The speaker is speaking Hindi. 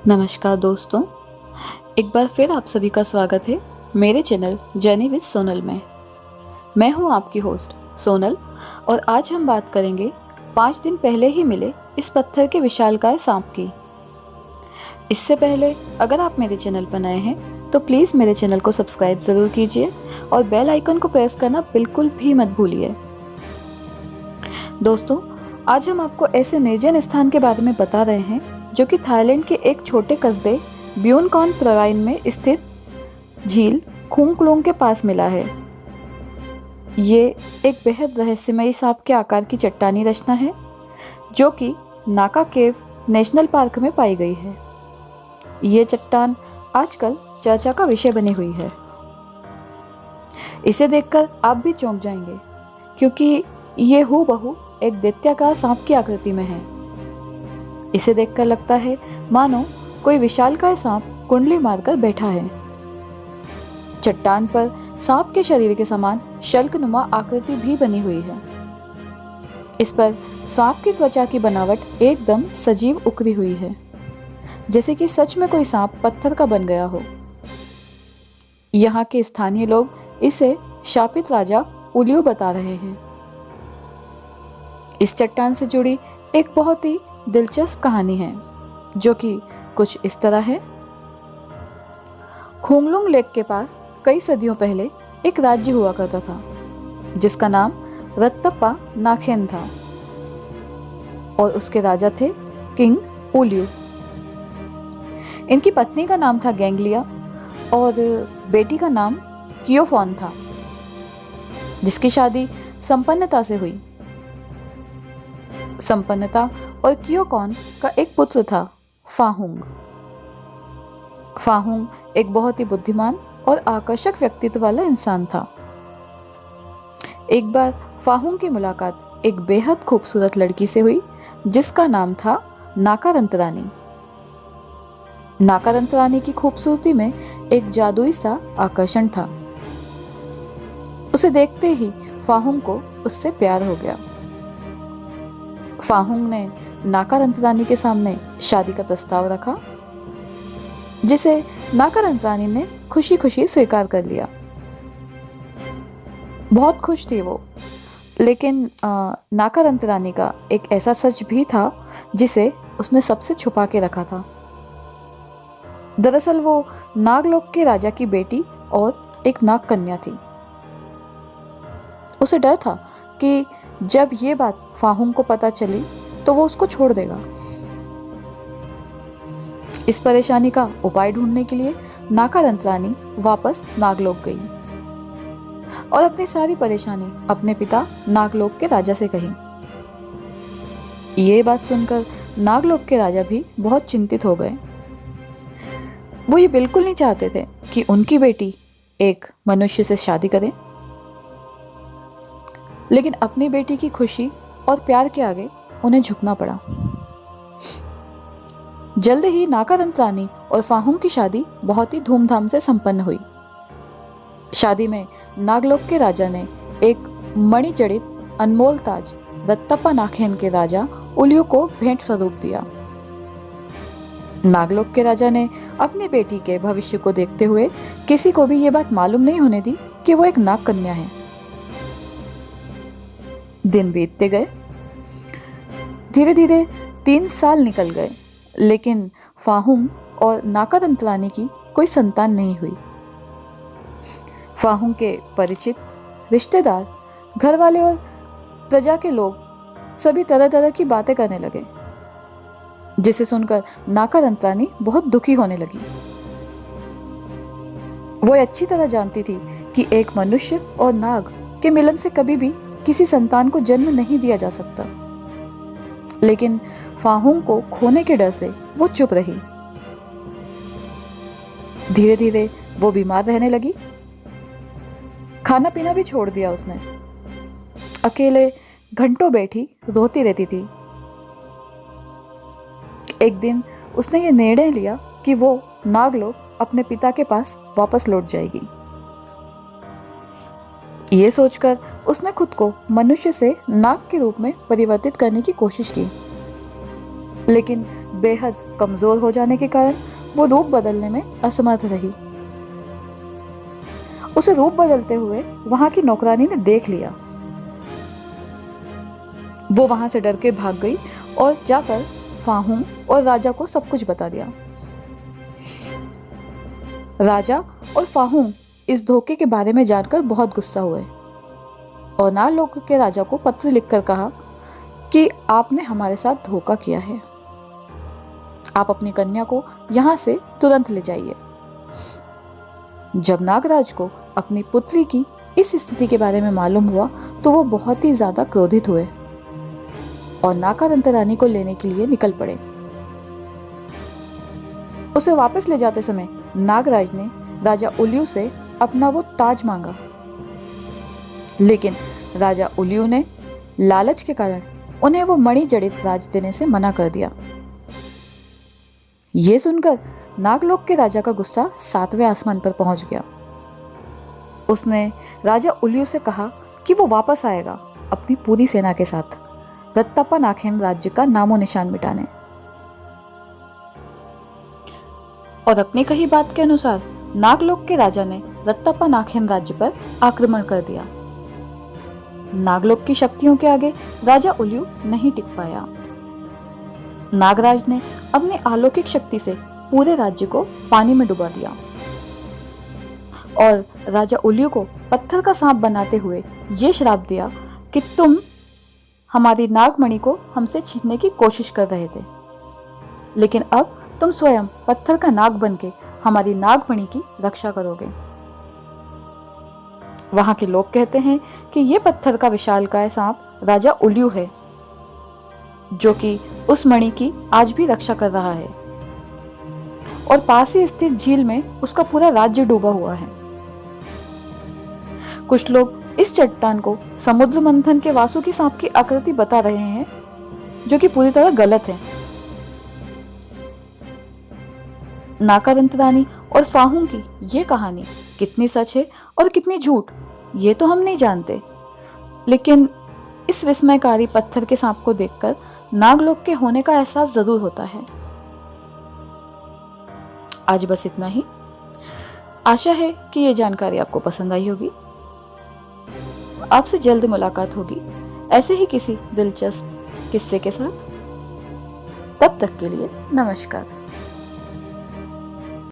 नमस्कार दोस्तों, एक बार फिर आप सभी का स्वागत है मेरे चैनल जर्नी विद सोनल में। मैं हूं आपकी होस्ट सोनल और आज हम बात करेंगे 5 दिन पहले ही मिले इस पत्थर के विशालकाय सांप की। इससे पहले अगर आप मेरे चैनल पर नए हैं तो प्लीज़ मेरे चैनल को सब्सक्राइब ज़रूर कीजिए और बेल आइकन को प्रेस करना बिल्कुल भी मत भूलिए। दोस्तों, आज हम आपको ऐसे निर्जन स्थान के बारे में बता रहे हैं जो कि थाईलैंड के एक छोटे कस्बे ब्यूनकॉन प्रवाइन में स्थित झील खुंगक्लोंग के पास मिला है। ये एक बेहद रहस्यमयी सांप के आकार की चट्टानी रचना है जो कि नाका केव नेशनल पार्क में पाई गई है। ये चट्टान आजकल चर्चा का विषय बनी हुई है। इसे देखकर आप भी चौंक जाएंगे क्योंकि ये हूबहू एक दैत्याकार सांप की आकृति में है। इसे देखकर लगता है मानो कोई विशालकाय सांप कुंडली मारकर बैठा है। चट्टान पर सांप के शरीर के समान शल्कनुमा आकृति भी बनी हुई है। इस पर सांप की त्वचा की बनावट एकदम सजीव उकरी हुई है, जैसे कि सच में कोई सांप पत्थर का बन गया हो। यहाँ के स्थानीय लोग इसे शापित राजा उलियो बता रहे हैं। इस चट्टान से जुड़ी एक बहुत ही दिलचस्प कहानी है जो कि कुछ इस तरह है। खुंगलुंग लेक के पास कई सदियों पहले एक राज्य हुआ करता था जिसका नाम रत्तप्पा नाखेन था और उसके राजा थे किंग उलियू। इनकी पत्नी का नाम था गैंगलिया और बेटी का नाम कियोफॉन था, जिसकी शादी संपन्नता से हुई। संपन्नता और कियोकॉन का एक पुत्र था फाहुंग। फाहुंग एक बहुत ही बुद्धिमान और आकर्षक व्यक्तित्व वाला इंसान था। एक बार फाहुंग की मुलाकात एक बेहद खूबसूरत लड़की से हुई जिसका नाम था नाकारंतरानी। नाकारंतरानी की खूबसूरती में एक जादुई सा आकर्षण था। उसे देखते ही फाहुंग को उससे प्यार हो गया। फाहुंग ने नाकारंतरानी के सामने शादी का प्रस्ताव रखा, जिसे नाकारंतरानी ने खुशी खुशी स्वीकार कर लिया। बहुत खुश थी वो, लेकिन नाकारंतरानी का एक ऐसा सच भी था जिसे उसने सबसे छुपा के रखा था। दरअसल वो नागलोक के राजा की बेटी और एक नाग कन्या थी। उसे डर था कि जब ये बात फाहुंग को पता चली तो वो उसको छोड़ देगा। इस परेशानी का उपाय ढूंढने के लिए नाकारंतरानी वापस नागलोक गई और अपनी सारी परेशानी अपने पिता नागलोक के राजा से कही। ये बात सुनकर नागलोक के राजा भी बहुत चिंतित हो गए। वो ये बिल्कुल नहीं चाहते थे कि उनकी बेटी एक मनुष्य से शादी करे, लेकिन अपनी बेटी की खुशी और प्यार के आगे उन्हें झुकना पड़ा। जल्द ही नाकारंतरानी और फाहुंग की शादी बहुत ही धूमधाम से संपन्न हुई। शादी में नागलोक के राजा ने एक मणिजड़ित अनमोल ताज रत्तप्पा नाखेन के राजा उलियो को भेंट स्वरूप दिया। नागलोक के राजा ने अपनी बेटी के भविष्य को देखते हुए किसी को भी ये बात मालूम नहीं होने दी कि वो एक नाग कन्या है। दिन बीतते गए, धीरे धीरे 3 साल निकल गए, लेकिन फाहुंग और नाकारंतरानी की कोई संतान नहीं हुई। फाहुंग के परिचित, रिश्तेदार, घर वाले और प्रजा के लोग सभी तरह तरह की बातें करने लगे, जिसे सुनकर नाकारंतरानी बहुत दुखी होने लगी। वो अच्छी तरह जानती थी कि एक मनुष्य और नाग के मिलन से कभी भी किसी संतान को जन्म नहीं दिया जा सकता, लेकिन फाहुंग को खोने के डर से वो चुप रही। धीरे धीरे वो बीमार रहने लगी। खाना पीना भी छोड़ दिया उसने। अकेले घंटों बैठी रोती रहती थी। एक दिन उसने ये निर्णय लिया कि वो नागलोक अपने पिता के पास वापस लौट जाएगी। ये सोचकर उसने खुद को मनुष्य से नाग के रूप में परिवर्तित करने की कोशिश की, लेकिन बेहद कमजोर हो जाने के कारण वो रूप बदलने में असमर्थ रही। उसे रूप बदलते हुए वहां की नौकरानी ने देख लिया। वो वहां से डर के भाग गई और जाकर फाहूम और राजा को सब कुछ बता दिया। राजा और फाहूम इस धोखे के बारे में जानकर बहुत गुस्सा हुए और नागलोक के राजा को पत्र लिखकर कहा कि आपने हमारे साथ धोखा किया है, आप अपनी कन्या को यहाँ से तुरंत ले जाइए। जब नागराज को अपनी पुत्री की इस स्थिति के बारे में मालूम हुआ तो वो बहुत ही ज्यादा क्रोधित हुए और नागादंत रानी को लेने के लिए निकल पड़े। उसे वापस ले जाते समय नागराज ने राजा उल्यू से अपना वो ताज मांगा, लेकिन राजा उल्यू ने लालच के कारण उन्हें वो मणि जड़ित राज देने से मना कर दिया। ये सुनकर नागलोक के राजा का गुस्सा 7वें आसमान पर पहुंच गया। उसने राजा उल्यू से कहा कि वो वापस आएगा अपनी पूरी सेना के साथ रत्तापा नाखेन राज्य का नामो निशान मिटाने। और अपनी कही बात के अनुसार नागलोक के राजा ने रत्तापा नाखेन राज्य पर आक्रमण कर दिया। नागलोक की शक्तियों के आगे राजा उल्यू नहीं टिक पाया। नागराज ने अपनी अलौकिक शक्ति से पूरे राज्य को पानी में डुबा दिया और राजा उल्यू को पत्थर का सांप बनाते हुए ये श्राप दिया कि तुम हमारी नागमणि को हमसे छीनने की कोशिश कर रहे थे, लेकिन अब तुम स्वयं पत्थर का नाग बनके हमारी नागमणि की रक्षा करोगे। वहां के लोग कहते हैं कि यह पत्थर का विशालकाय सांप राजा उल्यू है, जो कि उस मणि की आज भी रक्षा कर रहा है और पास ही स्थित झील में उसका पूरा राज्य डूबा हुआ है। कुछ लोग इस चट्टान को समुद्र मंथन के वासुकी सांप की आकृति बता रहे हैं, जो कि पूरी तरह गलत है। नागादंत रानी और फाहूम की ये कहानी कितनी सच है और कितनी झूठ, ये तो हम नहीं जानते, लेकिन इस विस्मयकारी पत्थर के सांप को देखकर नागलोक के होने का एहसास जरूर होता है। आज बस इतना ही। आशा है कि ये जानकारी आपको पसंद आई होगी। आपसे जल्द मुलाकात होगी ऐसे ही किसी दिलचस्प किस्से के साथ। तब तक के लिए नमस्कार।